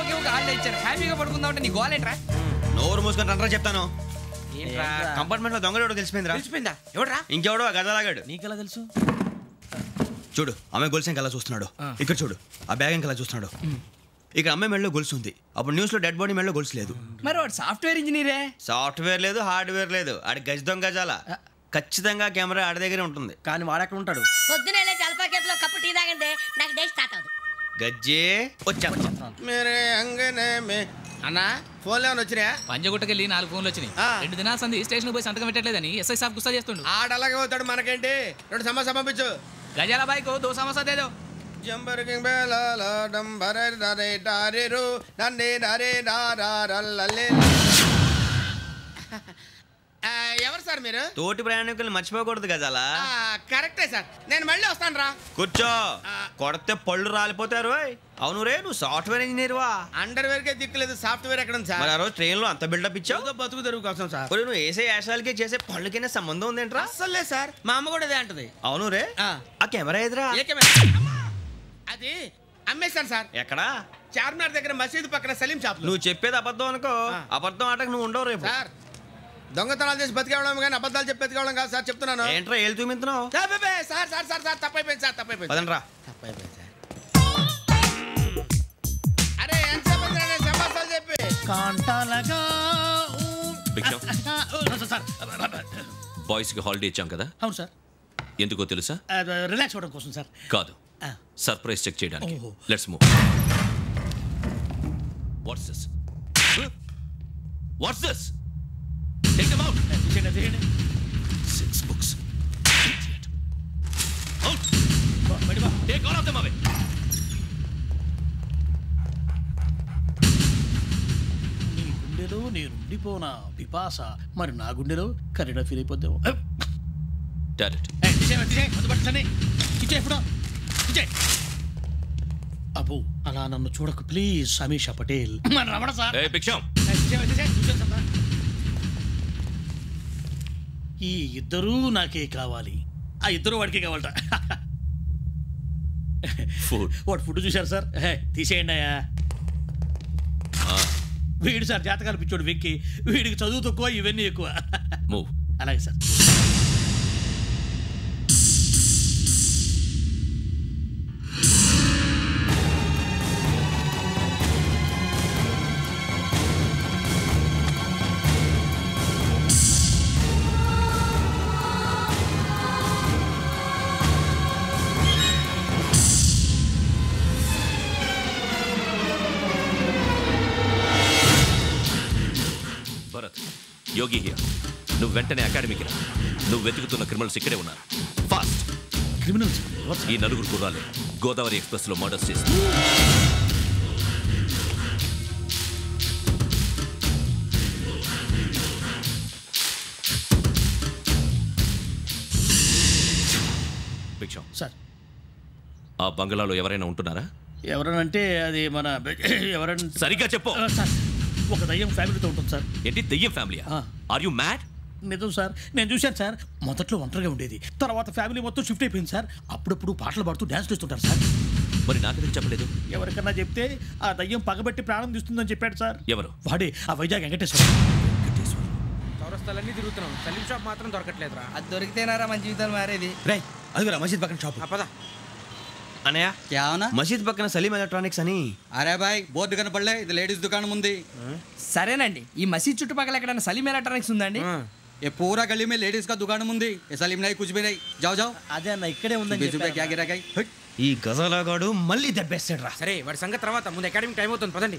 Okay okay ఆళ్ళే ఇచ్చారు హ్యాపీగా పడుకుందాం అంటే నీ గోలేంట్రా నోరు మూసుకొని రండ్రా చెప్తాను. ఏంట్రా కంపార్ట్మెంట్ లో దొంగడు తెలిసిపోయిందిరా. తెలిసిపోయిందా ఎవడ్రా ఇంకెవడో గదలాగాడు. నీకెలా తెలుసు చూడు ఆమె గొలుసు ఇంకలా చూస్తున్నాడు. ఇక్కడ చూడు ఆ బ్యాగ్ ఇంకలా చూస్తున్నాడు. ఇక్కడ అమ్మాయి మెడలో గొలుసు ఉంది. అప్పుడు న్యూస్ లో డెడ్ బాడీ మెడలో గొలుసు లేదు. మరి వాడు సాఫ్ట్వేర్ ఇంజనీరే. సాఫ్ట్వేర్ లేదు హార్డ్వేర్ లేదు. ఆడి గజ దొంగ గజాల ఖచ్చితంగా కెమెరా ఆడి దగ్గరే ఉంటుంది. కానీ వాడెక్కడ ఉంటాడు? పొద్దునే జలపా కేఫ్లో కప్పు టీ తాగండి నాకు డే స్టార్ట్ అవుతుంది. గజ్జే వచ్చా అన్నా ఫోన్లో ఏమైనా వచ్చినాయా? పంజగుట్టకెళ్ళి 4 ఫోన్లు వచ్చినాయి. 2 దినాల సంది స్టేషన్ పోయి సంతకం పెట్టలేదని ఎస్ఐ సాబ్ గుస్తా చేస్తుండు. ఆడలాగే పోతాడు మనకేంటి. 2 సమస్య పంపించు. గజాల బైక్ 2 సమస్య దేదో. జంబరకింగ్ బేలాల డంబరే డరే డారేరు నన్నే డరే డారారల్లలే. ఎవరు సార్ మీరు? తోటి ప్రయాణికులు మర్చిపోకూడదు గజాల. కరెక్టే సార్, నేను మళ్ళీ వస్తాను రా. కూర్చో. కొడితే పళ్ళు రాలిపోతారు. అవును రే నువ్వు సాఫ్ట్వేర్ ఇంజనీర్ వా? అండర్వేర్ కే దిక్కులేదు, సాఫ్ట్వేర్ ఎక్కడ ఉంది సార్? మరి ఆ రోజు ట్రైన్ లో అంత బిల్డప్ ఇచ్చావు. బతుకు తెరుగు కోసం సార్. నువ్వు వేసే యాశాలకి చేసే పళ్ళకైనా సంబంధం ఉందేంట్రా? అస్సలే సార్, మా అమ్మ కూడా అదే అంటది. అవును రే ఆ కెమెరా ఎదురా అది అమ్మేశాను సార్. ఎక్కడా? చార్మినార్ దగ్గర మసీదు పక్కన సలీం షాప్. నువ్వు చెప్పేది అబద్ధం అనుకో. అబద్ధం ఆటకు నువ్వు ఉండవు రేపు. సార్ దొంగతనాలు చేసి బతికేవడం కానీ అబద్ధాలు చెప్పి బతికేవడం కాదు సార్, చెప్తున్నాను. ఏంట్రా ఏళ్ళు చూపించున్నావు? సార్ సార్ సార్ సార్ తప్పైపోయింది సార్, తప్పైపోయింది. పదండ్రా. తప్పైపోయింది సార్. అరే ఎంతసేపు సమాసాలు చెప్పి కాంటాలగా బాయ్స్ కి హాలిడే ఇచ్చాం కదా? అవును సార్. ఎందుకో తెలుసా? రిలాక్స్ అవ్వడం కోసం సార్. కాదు, సర్ప్రైజ్ చెక్ చేయడానికి. Let's move. What's this? What's this? Take them out. 6 books. Idiot. Out. Take all of them away. నీ గుండెలో నేనుండిపోనా పిపాస, మరి నా గుండెలో కరీడా ఫీల్ అయిపోద్దాము. Direct. అబ్బో అలా నన్ను చూడకు please. Sameesha Patel. Ramana sir. Hey, Big Sham. ఈ ఇద్దరూ నాకే కావాలి. ఆ ఇద్దరు వాడికే కావాలట. వాడు ఫుడ్ చూశారు సార్. తీసేయండి అయ్యా. వీడు సార్ జాతకాలు పిచ్చోడు వెక్కి. వీడికి చదువు తక్కువ, ఇవన్నీ ఎక్కువ. Move. అలాగే సార్. Yogi here. నువ్వు వెంటనే అకాడమీకి రా. నువ్వు వెతుకుతున్న క్రిమినల్స్ ఇక్కడే ఉన్నారు. ఫాస్ట్. క్రిమినల్స్? ఈ 4 కుర్రాలే గోదావరి ఎక్స్ప్రెస్ లో మర్డర్స్ చేసి. భిక్షం సార్, ఆ బంగ్లాలో ఎవరైనా ఉంటున్నారా? ఎవరనంటే అది మన ఎవరంటే సరిగ్గా చెప్పు సార్. ఒక దయ్యం ఫ్యామిలీతో ఉంటుంది సార్. ఏంటి దయ్యం ఫ్యామిలీ? Are you mad? నిజం సార్, నేను చూశాను సార్. మొదట్లో ఒంటరిగా ఉండేది, తర్వాత ఫ్యామిలీ మొత్తం షిఫ్ట్ అయిపోయింది సార్. అప్పుడప్పుడు పాటలు పాడుతూ డ్యాన్స్ చేస్తుంటారు సార్. మరి నాకెందుకు చెప్పలేదు? ఎవరికన్నా చెప్తే ఆ దయ్యం పగబెట్టి ప్రాణం తీస్తుందని చెప్పాడు సార్. ఎవరు? వాడే ఆ వైజాగ్ వెంకటేశ్వర. చౌరస్తాలన్నీ తిరుగుతున్నాం, సలీం షాప్ మాత్రం దొరకట్లేదురా. అది దొరికితేనారా మన జీవితాలు మారేది. రే అదిగురా మసీద్ పక్కన షాప్. పద. అనయా क्या होना? మసీద్ పక్కన సలీం ఎలక్ట్రానిక్స్ అని. అరే బాయ్ బోర్డు కనపడలే, ఇది లేడీస్ దుకాణం ఉంది. సరేనండి, ఈ మసీద్ చుట్టుపక్కల ఎక్కడైనా సలీం ఎలక్ట్రానిక్స్ ఉందండి? ये पूरा गली में लेडीज का दुकान मुंदी, ये सलीम नहीं कुछ भी नहीं. जाओ जाओ. అదే అన్న ఇక్కడే ఉందని 20 रुपए क्या गिरा गई. ఈ గజాలగాడు మళ్ళీ దెబ్బేస్తాడు రా. సరే వాడి సంగతి తర్వాత, ముందు అకాడమిక్ టైం అవుతుంది, పదండి.